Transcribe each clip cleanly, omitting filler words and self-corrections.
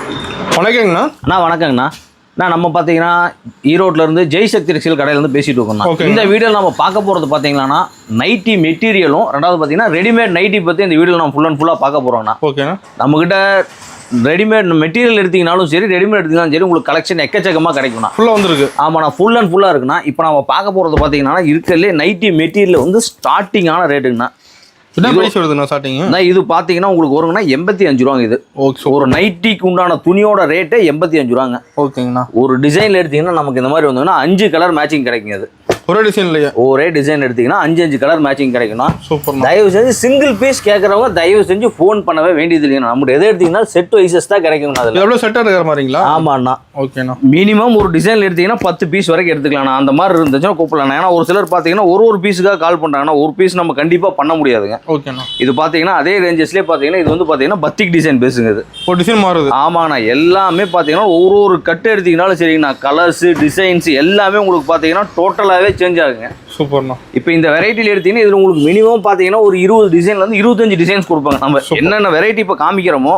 வணக்கங்கண்ணா. அண்ணா வணக்கங்கண்ணா. நம்ம பார்த்தீங்கன்னா ஈரோட்லேருந்து ஜெய்சக்தி டெக்ஸ்டைல் கடையிலேருந்து பேசிட்டு இருக்கோம். இந்த வீடியோவில் நம்ம பார்க்க போகிறது பார்த்தீங்கன்னா நைட்டி மெட்டீரியலும், ரெண்டாவது பார்த்தீங்கன்னா ரெடிமேட் நைட்டி பற்றி இந்த வீடியோவில் நம்ம ஃபுல் அண்ட் ஃபுல்லாக பார்க்க போகிறோம்ண்ணா. ஓகேண்ணா. நம்மக்கிட்ட ரெடிமேட் மெட்டீரியல் எடுத்தீங்கனாலும் சரி, ரெடிமேட் எடுத்தீங்கனாலும் சரி, உங்களுக்கு கலெக்ஷன் எக்கச்சக்கமாக கிடைக்கும்ண்ணா. ஃபுல்லாக வந்துருக்கு. ஆமாண்ணா, ஃபுல் அண்ட் ஃபுல்லாக இருக்குண்ணா. இப்போ நம்ம பார்க்க போகிறது பார்த்தீங்கன்னா இருக்கிறதுலே நைட்டி மெட்டீரியல் வந்து ஸ்டார்டிங்கான ரேட்டுங்கண்ணா. என்ன பிரைஸ் வருதுண்ணா ஸ்டார்டிங்? இது பார்த்தீங்கன்னா உங்களுக்கு வருங்கன்னா 85 ரூபாங்க. இது ஒரு நைட்டிக்கு உண்டான துணியோட ரேட்டே 85 ரூபாங்க. ஓகேங்கண்ணா. ஒரு டிசைனில் எடுத்தீங்கன்னா நமக்கு இந்த மாதிரி வந்தோம்னா 5 கலர் மேட்சிங் கிடைக்குங்க. அது ஒரே டிசைன் இல்லையா? ஒரே டிசைன் எடுத்தீங்கன்னா 5 கலர் மேட்சிங் கிடைக்கும்னா. சூப்பர். தயவு செஞ்சு சிங்கிள் பீஸ் கேட்குறவங்க தயவு செஞ்சு ஃபோன் பண்ணவே வேண்டியது இல்லைங்கண்ணா. நம்ம எதை எடுத்தீங்கன்னா செட் வைசஸ் தான் கிடைக்குங்கண்ணா. அதில் எவ்வளோ செட்டாக இருக்கிற மாதிரிங்களா? ஆமாண்ணா. ஓகேண்ணா. மினிமம் ஒரு டிசைனில் எடுத்தீங்கன்னா 10 பீஸ் வரைக்கும் எடுத்துக்கலாம்ண்ணா. அந்த மாதிரி இருந்துச்சுன்னா கூப்பிடலாம். ஏன்னா ஒரு சிலர் பார்த்தீங்கன்னா ஒரு பீஸுக்காக கால் பண்ணுறாங்கன்னா ஒரு பீஸ் நம்ம கண்டிப்பாக பண்ண முடியாதுங்க. ஓகேண்ணா. இது பார்த்தீங்கன்னா அதே ரேஞ்சஸ்லேயே பார்த்தீங்கன்னா இது வந்து பார்த்தீங்கன்னா பத்திக் டிசைன் பேசுங்க. இது ஒரு டிசைன் மாறுது. ஆமாண்ணா. எல்லாமே பார்த்தீங்கன்னா ஒரு கட்டு எடுத்தீங்கனாலும் சரிங்கண்ணா, கலர்ஸு டிசைன்ஸ் எல்லாமே உங்களுக்கு பார்த்தீங்கன்னா டோட்டலாகவே சேஞ்ச் ஆகுங்க. சூப்பர்ண்ணா. இப்போ இந்த வெரைட்டியில் எடுத்தீங்கன்னா இதில் உங்களுக்கு மினிமம் பார்த்தீங்கன்னா ஒரு 20 டிசைன்லேருந்து 25 டிசைன்ஸ் கொடுப்பாங்க. நம்ம என்னென்ன வெரைட்டி இப்போ காமிக்கிறோமோ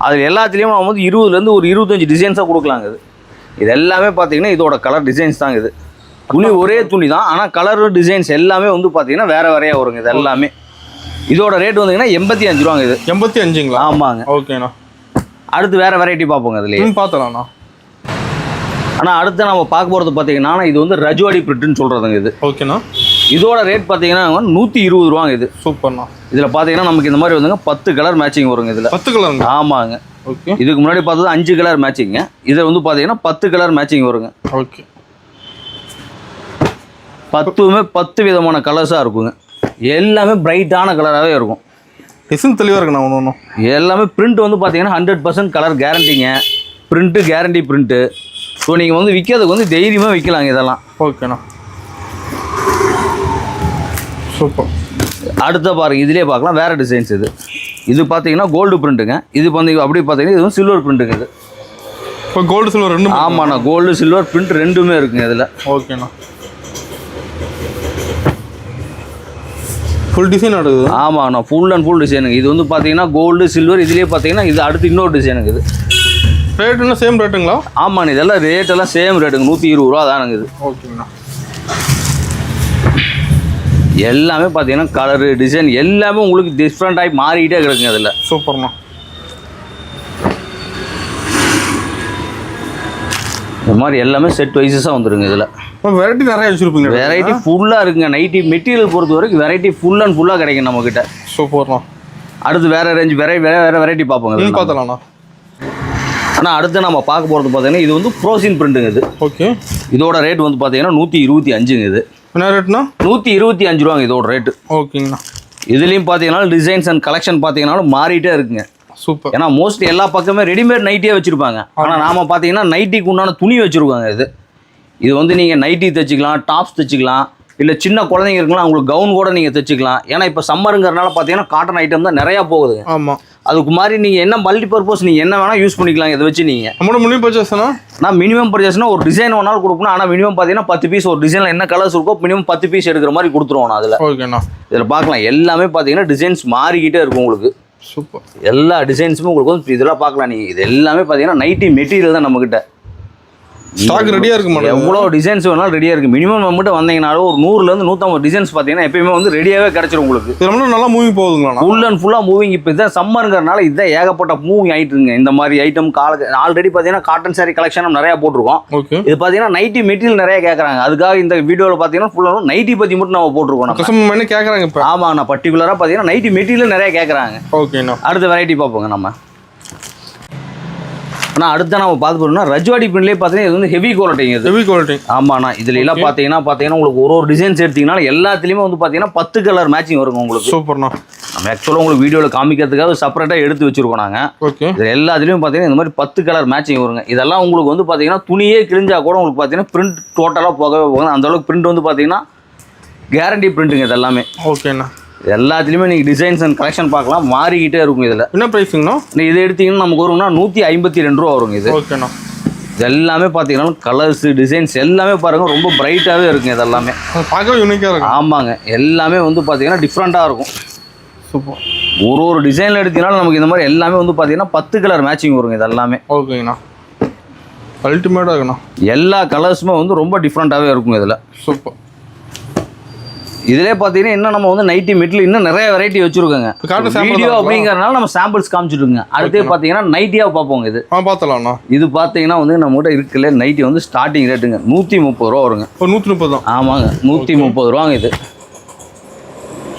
அதில் எல்லாத்துலேயும் நம்ம வந்து 20லேருந்து ஒரு 25 டிசைன்ஸாக கொடுக்கலாங்க. இது எல்லாமே பார்த்தீங்கன்னா இதோட கலர் டிசைன்ஸ் தாங்க. இது துணி ஒரே துணி தான், ஆனால் கலர் டிசைன்ஸ் எல்லாமே வந்து பார்த்தீங்கன்னா வேறு வேறையாக வருங்க. இது எல்லாமே இதோட ரேட் வந்தீங்கன்னா 85 ரூபாங்க. இது 85ங்களா? ஆமாங்க. ஓகேண்ணா. அடுத்து வேறு வெரைட்டி பார்ப்போங்க. அதுலேயே பார்த்துலாம்ண்ணா. ஆனால் அடுத்து நம்ம பார்க்க போகிறது பார்த்தீங்கன்னா இது வந்து ரஜ்வாடி பிரிண்ட்னு சொல்கிறதுங்க. இது ஓகேண்ணா. இதோட ரேட் பார்த்தீங்கன்னா 120 ரூபாங்க. இது சூப்பர்ண்ணா. இதில் பார்த்தீங்கன்னா நமக்கு இந்த மாதிரி வந்துங்க 10 கலர் மேட்சிங் வருங்க. இதில் 10 கலருங்க? ஆமாங்க. ஓகே. இதுக்கு முன்னாடி பார்த்தது 5 கலர் மேட்சிங்க. இதில் வந்து பார்த்தீங்கன்னா 10 கலர் மேட்சிங் வருங்க. ஓகே. 10மே 10 விதமான கலர்ஸாக இருக்குங்க. எல்லாமே பிரைட்டான கலராகவே இருக்கும். டிசைன் தெளிவாக இருக்குண்ணா. ஒன்று எல்லாமே பிரிண்ட் வந்து பார்த்தீங்கன்னா 100% கலர் கேரண்டிங்க. Print guarantee print. ஸோ நீங்கள் வந்து விற்கிறதுக்கு வந்து தைரியமாக விற்கலாங்க இதெல்லாம். ஓகேண்ணா. சூப்பர். அடுத்த பாருங்கள், இதிலே பார்க்கலாம் வேறு டிசைன்ஸ். இது பார்த்தீங்கன்னா கோல்டு பிரிண்ட்டுங்க. இது வந்து அப்படி பார்த்தீங்கன்னா இது வந்து சில்வர் பிரிண்ட்டுங்க. இது இப்போ கோல்டு சில்வர் ரெண்டும்? ஆமாண்ணா. கோல்டு சில்வர் பிரிண்ட் ரெண்டுமே இருக்குங்க இதில். ஓகேண்ணா. ஃபுல் டிசைன் ஆடுது? ஆமாண்ணா. ஃபுல் அண்ட் ஃபுல் டிசைனுங்க. இது வந்து பார்த்தீங்கன்னா கோல்டு சில்வர். இதுலேயே பார்த்தீங்கன்னா இது அடுத்து இன்னொரு டிசைனுங்க. இது ரேட்டுன்னா சேம் ரேட்டுங்களா? ஆமாண்ணா. இதெல்லாம் ரேட்டெல்லாம் சேம் ரேட்டுங்க. 120 ரூபா தானுங்க. இது ஓகேங்கண்ணா. எல்லாமே பார்த்தீங்கன்னா கலரு டிசைன் எல்லாமே உங்களுக்கு டிஃப்ரெண்ட்டாகி மாறிக்கிட்டே இருக்குங்க அதில். சூப்பர்ண்ணா. இந்த மாதிரி எல்லாமே செட் வைஸஸாக வந்துடுங்க. இதில் வெரைட்டி நிறைய வச்சுருப்பீங்க? வெரைட்டி ஃபுல்லாக இருக்குங்க. நைட்டி மெட்டீரியல் பொறுத்த வரைக்கும் வெரைட்டி ஃபுல் அண்ட் ஃபுல்லாக கிடைக்கும் நம்மக்கிட்ட. சூப்பர்ண்ணா. அடுத்து வேறு ரேஞ்ச் வேறு வெரைட்டி பார்ப்போங்க. பார்த்தலாம்ண்ணா. ஆனால் அடுத்து நம்ம பார்க்க போகிறது பார்த்தீங்கன்னா இது வந்து ப்ரோசின் பிரிண்ட்டுங்க. இது ஓகே. இதோட ரேட் வந்து பார்த்தீங்கன்னா 125ங்க. இது என்ன ரேட்னா? 125 ரூபாங்க இதோட ரேட்டு. ஓகேங்கண்ணா. இதுலேயும் பார்த்தீங்கன்னா டிசைன்ஸ் அண்ட் கலெக்ஷன் பார்த்தீங்கன்னாலும் மாறிட்டே இருக்குங்க. சூப்பர். ஏன்னா மோஸ்ட்லி எல்லா பக்கமே ரெடிமேட் நைட்டியே வச்சுருப்பாங்க. ஆனால் நாம் பார்த்தீங்கன்னா நைட்டிக்கு உண்டான துணி வச்சுருக்காங்க. இது வந்து நீங்கள் நைட்டி தைச்சிக்கலாம், டாப்ஸ் தைச்சிக்கலாம், இல்லை சின்ன குழந்தைங்க இருக்கலாம் அவங்களுக்கு கவுன் கூட நீங்கள் தைச்சிக்கலாம். ஏன்னா இப்போ சம்மருங்கிறனால பார்த்தீங்கன்னா காட்டன் ஐட்டம் தான் நிறையா போகுதுங்க. ஆமாம். அதுக்கு மாதிரி நீங்கள் என்ன மல்டி பர்பஸ் நீங்கள் என்ன வேணால் யூஸ் பண்ணிக்கலாம். இதை வச்சு நீங்கள் நம்மளோட மினிமம் பர்ச்சேஸ்னா நான் மினிமம் பர்ச்சேஸ்னா ஒரு டிசைன் வேணாலும் கொடுக்கணும். ஆனால் மினிமம் பார்த்தீங்கன்னா 10 பீஸ். ஒரு டிசைனில் என்ன கலர்ஸ் இருக்கோ மினிமம் 10 பீஸ் எடுக்கிற மாதிரி கொடுத்துருவோம் அதில். ஓகேண்ணா. இதில் பார்க்கலாம் எல்லாமே பார்த்தீங்கன்னா டிசைன்ஸ் மாறிக்கிட்டே இருக்கும் உங்களுக்கு. சூப்பர். எல்லா டிசைன்ஸுமே உங்களுக்கு வந்து இதெல்லாம் பார்க்கலாம். நீங்கள் இது எல்லாமே பார்த்தீங்கன்னா நைட்டி மெட்டீரியல் தான் நம்மக்கிட்ட. ஸ்டாக் ரெடியாக இருக்கு. எவ்வளோ டிசைன்ஸ் வேணாலும் ரெடியாக இருக்குது. மினிமம் நம்மகிட்ட வந்தீங்கனாலும் ஒரு 100லேருந்து 150 டிசைன்ஸ் பார்த்தீங்கன்னா எப்பயுமே வந்து ரெடியாகவே கிடச்சிரும் உங்களுக்கு. நம்மளும் நல்லா மூவிங் போகுதுங்களா? ஃபுல் அண்ட் ஃபுல்லாக மூவிங். இப்போ இதுதான் சம்மருங்கிறனால இதுதான் ஏகப்பட்ட மூவிங் ஆகிட்டுருங்க. இந்த மாதிரி ஐட்டம் ஆல்ரெடி பார்த்தீங்கன்னா காட்டன் சாரி கலெக்ஷன் நிறையா போட்டிருக்கோம். ஓகே. இது பார்த்தீங்கன்னா நைட்டி மெட்டீரியல் நிறையா கேட்குறாங்க. அதுக்காக இந்த வீடியோவில் பார்த்தீங்கன்னா ஃபுல்லாக நைட்டி பற்றி மட்டும் நம்ம போட்டிருக்கோம். கேட்குறாங்க இப்போ. ஆமாம். நான் பர்டிகுலராக பார்த்தீங்கன்னா நைட்டி மெட்டீரியல் நிறையா கேட்குறாங்க. ஓகேண்ணா. அடுத்த வெரைட்டி பார்ப்போங்க நம்ம. ஆனால் அடுத்த நம்ம பார்த்து போகிறோம்னா ரஜ்வாடி பிரிண்ட்லேயே பார்த்தீங்கன்னா இது வந்து ஹெவி குவாலிட்டிங்க. Heavy quality. ஆமாண்ணா. இதில் எல்லாம் பார்த்தீங்கன்னா உங்களுக்கு ஒரு டிசைன்ஸ் எடுத்தீங்கன்னா எல்லாத்துலேயுமே வந்து பார்த்தீங்கன்னா 10 கலர் மேட்சிங் வருங்க உங்களுக்கு. சூப்பர்ண்ணா. நம்ம ஆக்சுவலாக உங்களுக்கு வீடியோவில் காமிக்கிறதுக்காக செப்பரேட்டாக எடுத்து வச்சுருக்கோம் நாங்கள். ஓகே. இதில் எல்லாத்துலேயும் பார்த்தீங்கன்னா இந்த மாதிரி 10 கலர் மேட்சிங் வருங்க. இதெல்லாம் உங்களுக்கு வந்து பார்த்தீங்கன்னா துணியே கிழிஞ்சா கூட உங்களுக்கு பார்த்தீங்கன்னா பிரிண்ட் டோட்டலாக போகவே போகுது. அந்தளவுக்கு பிரிண்ட் வந்து பார்த்தீங்கன்னா கேரண்டி பிரிண்ட்டுங்க இது எல்லாமே. ஓகேண்ணா. எல்லாத்துலேயுமே நீங்கள் டிசைன்ஸ் அண்ட் கலெக்ஷன் பார்க்கலாம். மாறிக்கிட்டே இருக்கும். இதில் என்ன ப்ரைஸுங்கண்ணா? இதை எடுத்தீங்கன்னா நமக்கு வரும்னா 152 ரூபா வருங்க. இது ஓகேண்ணா. இது எல்லாமே பார்த்தீங்கன்னா கலர்ஸ் டிசைன்ஸ் எல்லாமே பாருங்கள் ரொம்ப பிரைட்டாகவே இருக்குங்க. இதெல்லாமே பார்க்கவே யூனிக்காக இருக்கும். ஆமாங்க. எல்லாமே வந்து பார்த்தீங்கன்னா டிஃப்ரெண்ட்டாக இருக்கும். சூப்பர். ஒரு டிசைனில் எடுத்தீங்கனாலும் நமக்கு இந்த மாதிரி எல்லாமே வந்து பார்த்தீங்கன்னா 10 கலர் மேட்சிங் வருங்க இது எல்லாமே. ஓகேங்கண்ணா, அல்டிமேட்டாக இருக்குண்ணா. எல்லா கலர்ஸுமே வந்து ரொம்ப டிஃப்ரெண்ட்டாகவே இருக்கும் இதில். சூப்பர். இதிலே பார்த்தீங்கன்னா இன்னும் நம்ம வந்து நைட்டி மெட்டில் இன்னும் நிறைய வெரைட்டி வச்சுருக்கோங்க. வீடியோ அப்படிங்கிறனால நம்ம சாம்பிள்ஸ் காமிச்சிட்டுருங்க. அடுத்து பார்த்தீங்கன்னா நைட்டியாக பார்ப்போங்க. இது பார்த்துலாம்ண்ணா. இது பார்த்தீங்கன்னா வந்து நம்மகிட்ட இருக்குல்ல நைட்டி வந்து ஸ்டார்டிங் ரேட்டுங்க 130 ரூபா வருங்க. 130 தான். ஆமாங்க, 130 ரூபாங்க இது.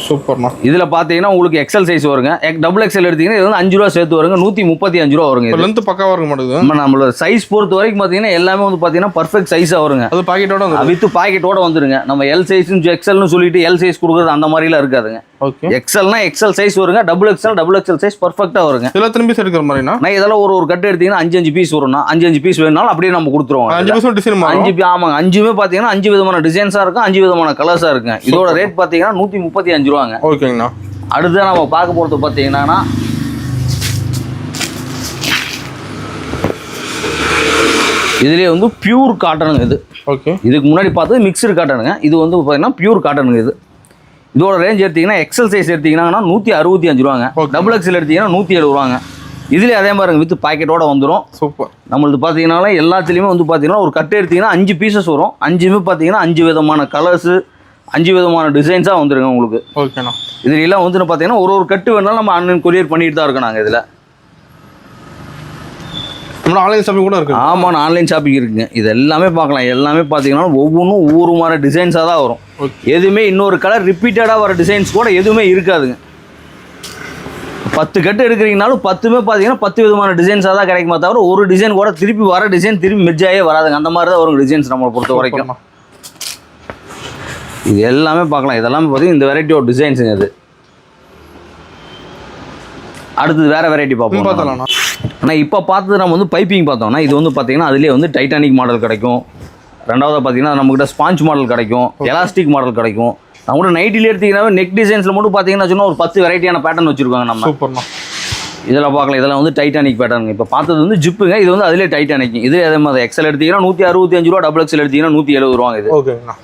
சூப்பர்ண்ணா. இதில் பார்த்தீங்கன்னா உங்களுக்கு எக்ஸல் சைஸ் வருங்க. டபுள் எக்ஸல் எடுத்தீங்கன்னா இது வந்து 5 ரூபா சேர்த்து வருங்க. 135 ரூபா வருங்க. லென்த் பக்காவாக இருக்க மாட்டேங்குது. நம்மளோட சைஸ் பொறுத்த வரைக்கும் பார்த்தீங்கன்னா எல்லாமே வந்து பார்த்தீங்கன்னா பர்ஃபெக்ட் சைஸாக வருங்க. அது பாக்கெட்டோட வித் பாக்கெட்டோட வந்துருங்க. நம்ம எல் சைஸ் எக்ஸல்னு சொல்லிட்டு எல் சைஸ் கொடுக்குறது அந்த மாதிரிலாம் இருக்காதுங்க. ஓகே. எக்ஸல்னா எக்ஸல் சைஸ் வருங்க. டபுள் எக்ஸல் சைஸ் பர்ஃபெக்டாக வருங்க. இதெல்லாம் திரும்பி எடுக்கிற மாதிரினா நான் இதெல்லாம் ஒரு கட்டு எடுத்தீங்கன்னா 5 பீஸ் வரும்னா 5 பீஸ் வேணுனாலும் அப்படியே நம்ம கொடுத்துருவோம். 5 டிசைன் 5 ஆமாங்க. 5மே பார்த்தீங்கன்னா 5 விதமான டிசைன்ஸாக இருக்கும், 5 விதமான கலர்ஸாக இருக்குங்க. இதோட ரேட் பார்த்தீங்கன்னா 135 ரூபாங்க. ஓகேங்கண்ணா. அடுத்து நம்ம பார்க்க போகிறது பார்த்தீங்கன்னா இதுலேயே வந்து பியூர் காட்டனுங்க இது. ஓகே. இதுக்கு முன்னாடி பார்த்தது மிக்சடு காட்டனுங்க. இது வந்து பார்த்தீங்கன்னா பியூர் காட்டனுங்க இது. இதோட ரேஞ்ச் எடுத்தீங்கன்னா எக்ஸல் சைஸ் எடுத்தீங்கன்னா 165 ரூபாங்க. டபுள் எக்ஸல் எடுத்தீங்கன்னா 170 ரூபாங்க. இதுலேயே அதே மாதிரி வித் பாக்கெட்டோட வந்துடும். சூப்பர். நம்மளுக்கு பார்த்தீங்கன்னா எல்லாத்துலேயுமே வந்து பார்த்தீங்கன்னா ஒரு கட்டு எடுத்தீங்கன்னா 5 பீசஸ் வரும். 5மே பார்த்தீங்கன்னா 5 விதமான கலர்ஸு 5 விதமான டிசைன்ஸாக வந்துருங்க உங்களுக்கு. ஓகேண்ணா. இதுலாம் வந்து பார்த்தீங்கன்னா ஒரு கட்டு வேணாலும் நம்ம ஆன்லைன் கொரியர் பண்ணிட்டு தான் இருக்கோம் நாங்கள். இதில் நம்ம ஆன்லைன் ஷாப்பிங் கூட இருக்குது. ஆமாம், ஆன்லைன் ஷாப்பிங் இருக்குங்க. இது எல்லாமே பார்க்கலாம். எல்லாமே பார்த்தீங்கன்னா ஒவ்வொன்றும் ஒவ்வொரு மாதிரி டிசைன்ஸாக தான் வரும். எதுவுமே இன்னொரு கலர் ரிப்பீட்டடாக வர டிசைன்ஸ் கூட எதுவுமே இருக்காதுங்க. 10 கட்டு எடுக்கிறீங்கனாலும் 10மே பார்த்தீங்கன்னா 10 விதமான டிசைன்ஸாக தான் கிடைக்குமா தவிர ஒரு டிசைன் கூட திருப்பி வர டிசைன் திருப்பி மெஜ்ஜாயே வராதுங்க. அந்த மாதிரி தான் வரும் டிசைன்ஸ் நம்மளை பொறுத்த வரைக்கும். இது எல்லாமே பார்க்கலாம். இதெல்லாமே பார்த்தீங்கன்னா இந்த வெரைட்டி ஆஃப் டிசைன்ஸுங்க. இது அடுத்தது வேறு வெரைட்டி பார்ப்போம். பார்த்தலாம்ண்ணா. ஆனால் இப்போ பார்த்தது நம்ம வந்து பைப்பிங் பார்த்தோம்னா இது வந்து பார்த்தீங்கன்னா அதுலேயே வந்து டைட்டானிக் மாடல் கிடைக்கும். ரெண்டாவது பார்த்தீங்கன்னா நம்மகிட்ட ஸ்பாஞ்ச் மாடல் கிடைக்கும், எலாஸ்டிக் மாடல் கிடைக்கும். நம்ம கூட நைட்டில் எடுத்தீங்கன்னா நெக் டிசைன்ஸில் மட்டும் பார்த்தீங்கன்னா சொன்னால் ஒரு 10 வெரைட்டியான பேட்டர்ன் வச்சுருக்காங்க நம்ம. சூப்பர்ண்ணா. இதெல்லாம் பார்க்கலாம். இதெல்லாம் வந்து டைட்டானிக் பேட்டர்னுங்க. இப்போ பார்த்தது வந்து ஜிப்புங்க. இது வந்து அதிலே டைட்டானிக். இது அதே மாதிரி எக்ஸல் எடுத்தீங்கன்னா 165 ரூபா, டபுள் எக்ஸல் எடுத்தீங்கன்னா 170 ரூபாங்க. இது ஓகேங்கண்ணா.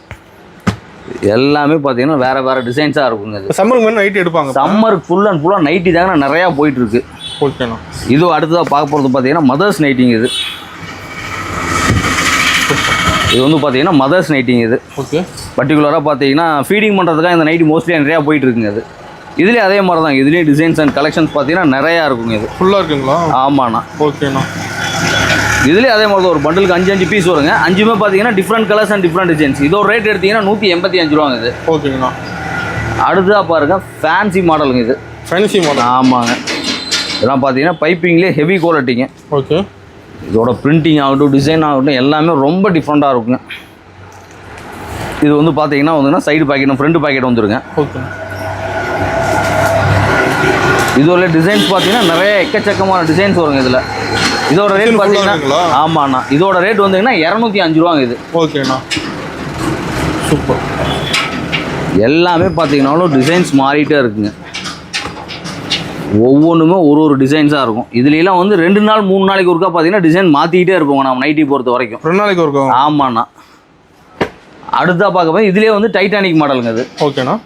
எல்லாமே பார்த்தீங்கன்னா வேறு டிசைன்ஸாக இருக்குங்க. இது சம்மருக்கு நைட்டி எடுப்பாங்க. சம்மருக்கு ஃபுல்லாக நைட்டி தாங்க நிறையா போயிட்டுருக்கு. ஓகேண்ணா. இது அடுத்ததாக பார்க்க போகிறது பார்த்தீங்கன்னா மதர்ஸ் நைட்டிங். இது வந்து பார்த்தீங்கன்னா மதர்ஸ் நைட்டிங். இது ஓகே. பர்டிகுலராக பார்த்தீங்கன்னா ஃபீடிங் பண்ணுறதுக்காக இந்த நைட்டி மோஸ்ட்லி நிறையா போயிட்டு இருக்குங்க. அது இதுலேயே அதே மாதிரி தான். இதுலேயே டிசைன்ஸ் அண்ட் கலெக்ஷன்ஸ் பார்த்தீங்கன்னா நிறையா இருக்குங்க. இது ஃபுல்லாக இருக்குங்களா? ஆமாண்ணா. ஓகேண்ணா. இதுலேயே அதே மாதிரி தான் ஒரு பண்டலுக்கு 5 பீஸ் வருங்க. 5மே பார்த்தீங்கன்னா different colours and different designs. இதோட ரேட் எடுத்தீங்கன்னா 185 ரூபாங்க. இது ஓகேங்கண்ணா. அடுத்ததாக பாருங்கள் ஃபேன்சி மாடலுங்க. இது ஃபேன்சி மாடல். ஆமாங்க. இதெல்லாம் பார்த்தீங்கன்னா பைப்பிங்லேயே ஹெவி குவாலிட்டிங்க. ஓகே. இதோட பிரிண்டிங் ஆகட்டும், டிசைன் ஆகட்டும் எல்லாமே ரொம்ப டிஃப்ரெண்ட்டாக இருக்குங்க. இது வந்து பார்த்தீங்கன்னா வந்துன்னா சைடு பாக்கெட்டும் ஃப்ரண்ட் பாக்கெட் வந்துருங்க. ஓகே. இதோட டிசைன்ஸ் பார்த்தீங்கன்னா நிறைய எக்கச்சக்கமான டிசைன்ஸ் வருங்க. இதில் இதோட ரேட் பார்த்தீங்கன்னா ஆமாண்ணா இதோட ரேட் வந்தீங்கன்னா 205 ரூபாங்க. இது ஓகேண்ணா. சூப்பர். எல்லாமே பார்த்தீங்கன்னாலும் டிசைன்ஸ் மாறிட்டே இருக்குங்க. ஒவ்வொன்றுமே ஒரு டிசைன்ஸாக இருக்கும். இதுலாம் வந்து 2 நாள் 3 நாளைக்கு ஒருக்கா பார்த்தீங்கன்னா டிசைன் மாற்றிக்கிட்டே இருப்போங்க நம்ம நைட்டி பொறுத்த வரைக்கும். 2 நாளைக்கு ஒருக்கா? ஆமாண்ணா. அடுத்தா பார்க்க போய் இதுலேயே வந்து டைட்டானிக் மாடலுங்க. இது ஓகேண்ணா.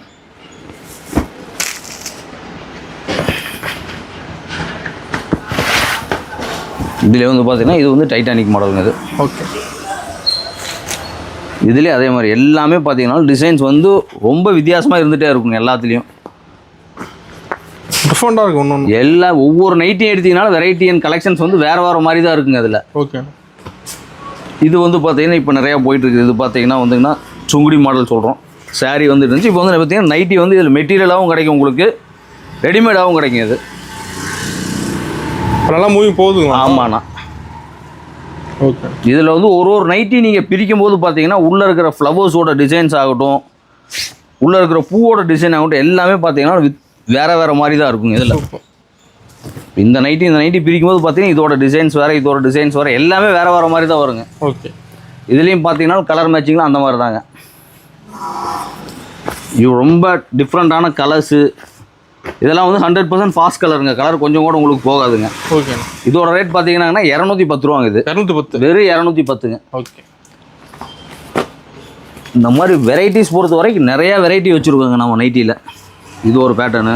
இதில் வந்து பார்த்தீங்கன்னா இது வந்து டைட்டானிக் மாடலுங்க. இது ஓகே. இதுலேயே அதே மாதிரி எல்லாமே பார்த்தீங்கன்னா டிசைன்ஸ் வந்து ரொம்ப வித்தியாசமாக இருந்துகிட்டே இருக்குங்க. எல்லாத்துலேயும் டிஃப்ரெண்ட்டாக இருக்கும். ஒன்று எல்லாம் ஒவ்வொரு நைட்டையும் எடுத்தீங்கனாலும் வெரைட்டி அண்ட் கலெக்ஷன்ஸ் வந்து வேறு மாதிரி தான் இருக்குங்க. அதில் ஓகே. இது வந்து பார்த்தீங்கன்னா இப்போ நிறையா போயிட்டுருக்குது. இது பார்த்தீங்கன்னா வந்துங்கன்னா சுங்குடி மாடல் சொல்கிறோம். சாரீ வந்துட்டு இருந்துச்சு. இப்போ வந்து பார்த்தீங்கன்னா நைட்டி வந்து இதில் மெட்டீரியலாகவும் கிடைக்கும், உங்களுக்கு ரெடிமேடாகவும் கிடைக்கும். இது நல்லா மூவி போகுதுங்க. ஆமாண்ணா. ஓகே. இதில் வந்து ஒரு நைட்டி நீங்கள் பிரிக்கும் போது பார்த்தீங்கன்னா உள்ளே இருக்கிற ஃப்ளவர்ஸோட டிசைன்ஸ் ஆகட்டும், உள்ளே இருக்கிற பூவோட டிசைன் ஆகட்டும் எல்லாமே பார்த்தீங்கன்னா வேறு மாதிரி தான் இருக்குங்க. இதில் இந்த நைட்டி பிரிக்கும் போது பார்த்தீங்கன்னா இதோட டிசைன்ஸ் வேறு, இதோட டிசைன்ஸ் வேறு, எல்லாமே வேறு மாதிரி தான் வருங்க. ஓகே. இதுலேயும் பார்த்தீங்கன்னா கலர் மேட்சிங்லாம் அந்த மாதிரி தாங்க. இது ரொம்ப டிஃப்ரெண்ட்டான கலர்ஸு. இதெல்லாம் வந்து 100% ஃபாஸ்ட் கலருங்க. கலர் கொஞ்சம் கூட உங்களுக்கு போகாதுங்க. ஓகே. இதோட ரேட் பார்த்தீங்கன்னா 210 ரூபாங்க. இது 210 வெறும் 210ங்க. ஓகே. இந்த மாதிரி வெரைட்டிஸ் பொறுத்த வரைக்கும் நிறையா வெரைட்டி வச்சுருக்கோங்க நம்ம நைட்டியில். இது ஒரு பேட்டர்னு.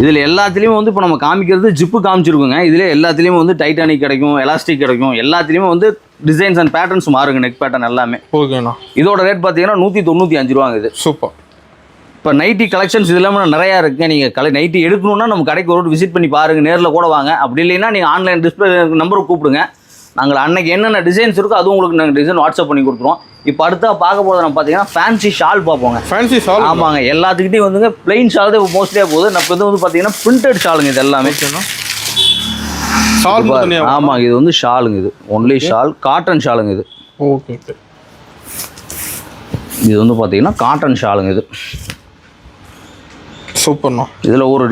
இதில் எல்லாத்துலேயுமே வந்து இப்போ நம்ம காமிக்கிறது ஜிப்பு காமிச்சிருக்கோங்க. இதில் எல்லாத்துலேயுமே வந்து டைட்டானிக் கிடைக்கும், எலாஸ்டிக் கிடைக்கும், எல்லாத்துலேயுமே வந்து டிசைன்ஸ் அண்ட் பேட்டர்ன்ஸ் மாறுங்க. நெக் பேட்டர்ன் எல்லாமே. ஓகேண்ணா. இதோட ரேட் பார்த்தீங்கன்னா 195 ரூபாங்க இது. சூப்பர். இப்போ நைட்டி கலெக்ஷன்ஸ் இது இல்லாமல் நிறையா இருக்குங்க. நீங்கள் நைட்டி எடுக்கணுன்னா நம்ம கடைக்கு ஒரு விசிட் பண்ணி பாருங்கள், நேரில் கூட வாங்க. அப்படி இல்லைன்னா நீங்கள் ஆன்லைன் டிஸ்பிளே நம்பருக்கு கூப்பிடுங்க. நாங்கள் அன்னைக்கு என்னென்ன டிசைன்ஸ் இருக்கோ அதுவும் உங்களுக்கு நாங்கள் டிசைன் வாட்ஸ்அப் பண்ணி கொடுத்துருவோம். இப்போ அடுத்தா பார்க்க போகிறது நம்ம பார்த்தீங்கன்னா ஃபேன்சி ஷால் பார்ப்போங்க. Fancy shawl. ஆமாங்க, எல்லாத்துக்கிட்டையும் வந்துங்க பிளெயின் ஷால் தான் மோஸ்ட்லியாக போகுது. நம்ம இது வந்து பார்த்தீங்கன்னா பிரிண்டட் ஷாலுங்க இது எல்லாமே. ஷால். ஆமாங்க, இது வந்து ஷாலுங்க. இது ஒன்லி ஷால், காட்டன் ஷாலுங்க இது. ஓகே. இது வந்து பார்த்தீங்கன்னா காட்டன் ஷாலுங்க இது. சூப்பர்ண்ணா. இதில் ஒரு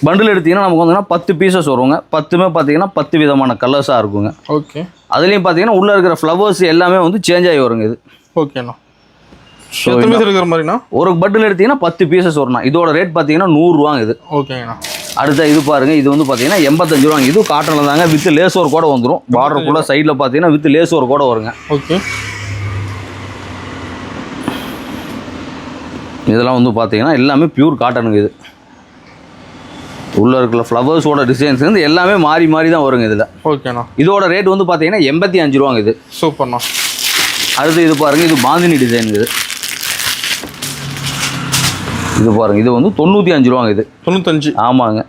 பண்டில் எடுத்தீங்கன்னா நமக்கு வந்துன்னா 10 பீசஸ் வருவாங்க. 10மே பார்த்தீங்கன்னா 10 விதமான கலர்ஸாக இருக்குங்க. ஓகே. அதுலேயும் பார்த்தீங்கன்னா உள்ளே இருக்கிற ஃப்ளவர்ஸ் எல்லாமே வந்து சேஞ்ச் ஆகி வருங்க இது. ஓகேண்ணா. எத்தனை பீஸ் இருக்கிற மாதிரிண்ணா? ஒரு பண்டில் எடுத்தீங்கன்னா 10 பீசஸ் வரும்ண்ணா. இதோட ரேட் பார்த்தீங்கன்னா 100 ரூபாங்க இது. ஓகேண்ணா. அடுத்த இது பாருங்கள், இது வந்து பார்த்தீங்கன்னா 85 ரூபாங்க. இது காட்டனில் தாங்க, வித் லேஸ் ஒர்க் கூட வந்துடும். பார்டருக்குள்ளே சைடில் பார்த்தீங்கன்னா வித் லேஸ் ஒர்க் கூட வருங்க. ஓகே. இதெல்லாம் வந்து பார்த்தீங்கன்னா எல்லாமே பியூர் காட்டனுங்க இது. உள்ளே இருக்கிற ஃப்ளவர்ஸோட டிசைன்ஸ் வந்து எல்லாமே மாறி மாறி தான் வருங்க இதில். ஓகேண்ணா. இதோட ரேட் வந்து பார்த்தீங்கன்னா 85 ரூபாங்க இது. சூப்பர்ண்ணா. அடுத்து இது பாருங்கள், இது பாந்தினி டிசைன் இது. இது பாருங்கள், இது வந்து 95 ரூபாங்க இது. 95. ஆமாங்க.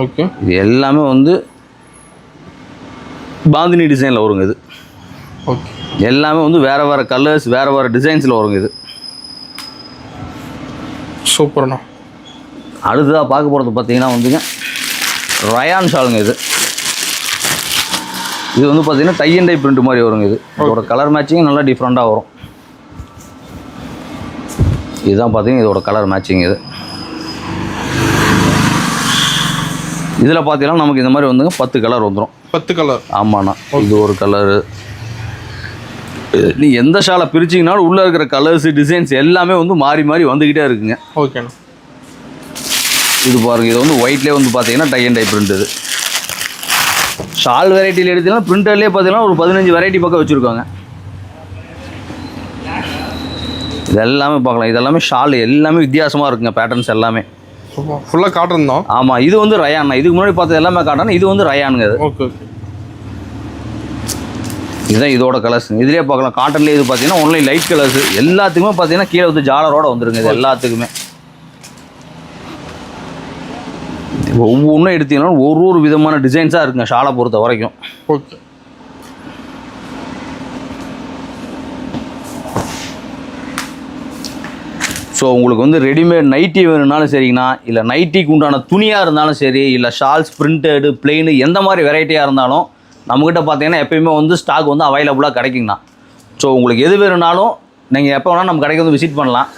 ஓகே. இது எல்லாமே வந்து பாந்தினி டிசைனில் வருங்க இது. ஓகே. எல்லாமே வந்து வேறு வேறு கலர்ஸ், வேறு வேறு டிசைன்ஸில் வருங்க இது. சூப்பர்ண்ணா. அடுத்ததாக பார்க்க போகிறது பார்த்தீங்கன்னா வந்துங்க ரயான் ஷாலுங்க இது. இது வந்து பார்த்தீங்கன்னா டை அண்ட் டை பிரிண்ட் மாதிரி வருங்க இது. இதோட கலர் மேட்சிங் நல்லா டிஃப்ரெண்ட்டாக வரும். இதுதான் பார்த்தீங்கன்னா இதோட கலர் மேட்சிங் இது. இதில் பார்த்தீங்கன்னா நமக்கு இந்த மாதிரி வந்துங்க 10 கலர் வந்துடும். 10 கலர். ஆமாண்ணா. இது ஒரு கலரு. நீ எந்த ஷாலை பிரிச்சிங்கனாலும் உள்ளே இருக்கிற கலர்ஸ், டிசைன்ஸ் எல்லாமே வந்து மாறி மாறி வந்துக்கிட்டே இருக்குங்க. ஓகேண்ணா. இது பாருங்கள், இது வந்து ஒயிட்லேயே வந்து பார்த்தீங்கன்னா டை அண்ட் டை பிரிண்ட் இது. ஷால் வெரைட்டியில் எடுத்தீங்கன்னா பிரிண்டர்லேயே பார்த்தீங்கன்னா ஒரு 15 வெரைட்டி பக்கம் வச்சுருக்காங்க. இது எல்லாமே பார்க்கலாம். இது எல்லாமே ஷால் எல்லாமே வித்தியாசமாக இருக்குங்க. பேட்டர்ன்ஸ் எல்லாமே ஃபுல்லாக காட்டன் தான். ஆமாம். இது வந்து ரயான். இதுக்கு முன்னாடி பார்த்தது எல்லாமே காட்டன். இது வந்து ரயானுங்க அது. ஓகே. ஓகே. இதுதான் இதோட கலர்ஸ். இதுலேயே பார்க்கலாம். காட்டன்லேயே இது பார்த்தீங்கன்னா ஒன்லி லைட் கலர்ஸ். எல்லாத்துக்குமே பார்த்தீங்கன்னா கீழே வந்து ஜாலரோட வந்துருங்க. இது எல்லாத்துக்குமே ஒவ்வொன்றும் எடுத்தீங்கன்னா ஒரு விதமான டிசைன்ஸாக இருக்குங்க ஷாலை பொறுத்த வரைக்கும். ஓகே. ஸோ உங்களுக்கு வந்து ரெடிமேட் நைட்டி வேணும்னாலும் சரிங்கண்ணா, இல்லை நைட்டிக்கு உண்டான துணியாக இருந்தாலும் சரி, இல்லை ஷால்ஸ், பிரிண்டடு, பிளெயின், எந்த மாதிரி வெரைட்டியாக இருந்தாலும் நம்மக்கிட்ட பார்த்தீங்கன்னா எப்பயுமே வந்து ஸ்டாக் வந்து அவைலபிளாக கிடைக்குங்கண்ணா. ஸோ உங்களுக்கு எது வேணும்னாலும் நீங்கள் எப்போ வேணால் நம்ம கடைக்கு வந்து விசிட் பண்ணலாம்.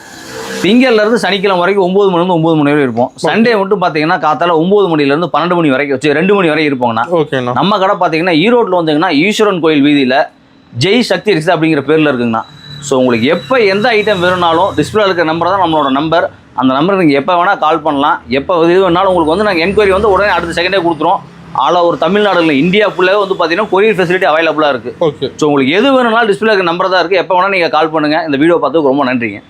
திங்கள்லேருந்து சனிக்கிழமை வரைக்கும் 9 மணிலேருந்து 9 மணி வரைக்கும் இருப்போம். சண்டே மட்டும் பார்த்தீங்கன்னா காத்தால 9 மணிலேருந்து 12 மணி வரைக்கும் வச்சு 2 மணி வரைக்கும் இருப்போங்கண்ணா. ஓகேண்ணா. நம்ம கடை பார்த்தீங்கன்னா ஈரோட்டில் வந்தீங்கன்னா ஈஸ்வரன் கோயில் வீதியில் ஜெய் சக்தி ரிக்ஸா அப்படிங்கிற பேரில் இருக்குங்கண்ணா. ஸோ உங்களுக்கு எப்போ எந்த ஐட்டம் வேணும்னாலும் டிஸ்பிளே இருக்கிற நம்பர் தான் நம்மளோட நம்பர். அந்த நம்பருக்கு நீங்கள் எப்போ வேணால் கால் பண்ணலாம். எப்போ இது வேணாலும் உங்களுக்கு வந்து நாங்கள் என்கொயரி வந்து உடனே அடுத்த செகண்டே கொடுத்துருவோம். ஆல் ஓவர் தமிழ்நாடு இல்லை, இந்தியா ஃபுல்லாகவே வந்து பார்த்தீங்கன்னா கொரியர் ஃபெசிலிட்டி அவைலபிளாக இருக்குது. ஓகே. ஸோ உங்களுக்கு எது வேணும்னாலும் டிஸ்பிளே இருக்கிற நம்பர் தான் இருக்குது. எப்போ வேணால் நீங்கள் கால் பண்ணுங்கள். இந்த வீடியோ பார்த்ததுக்கு ரொம்ப நன்றிங்க.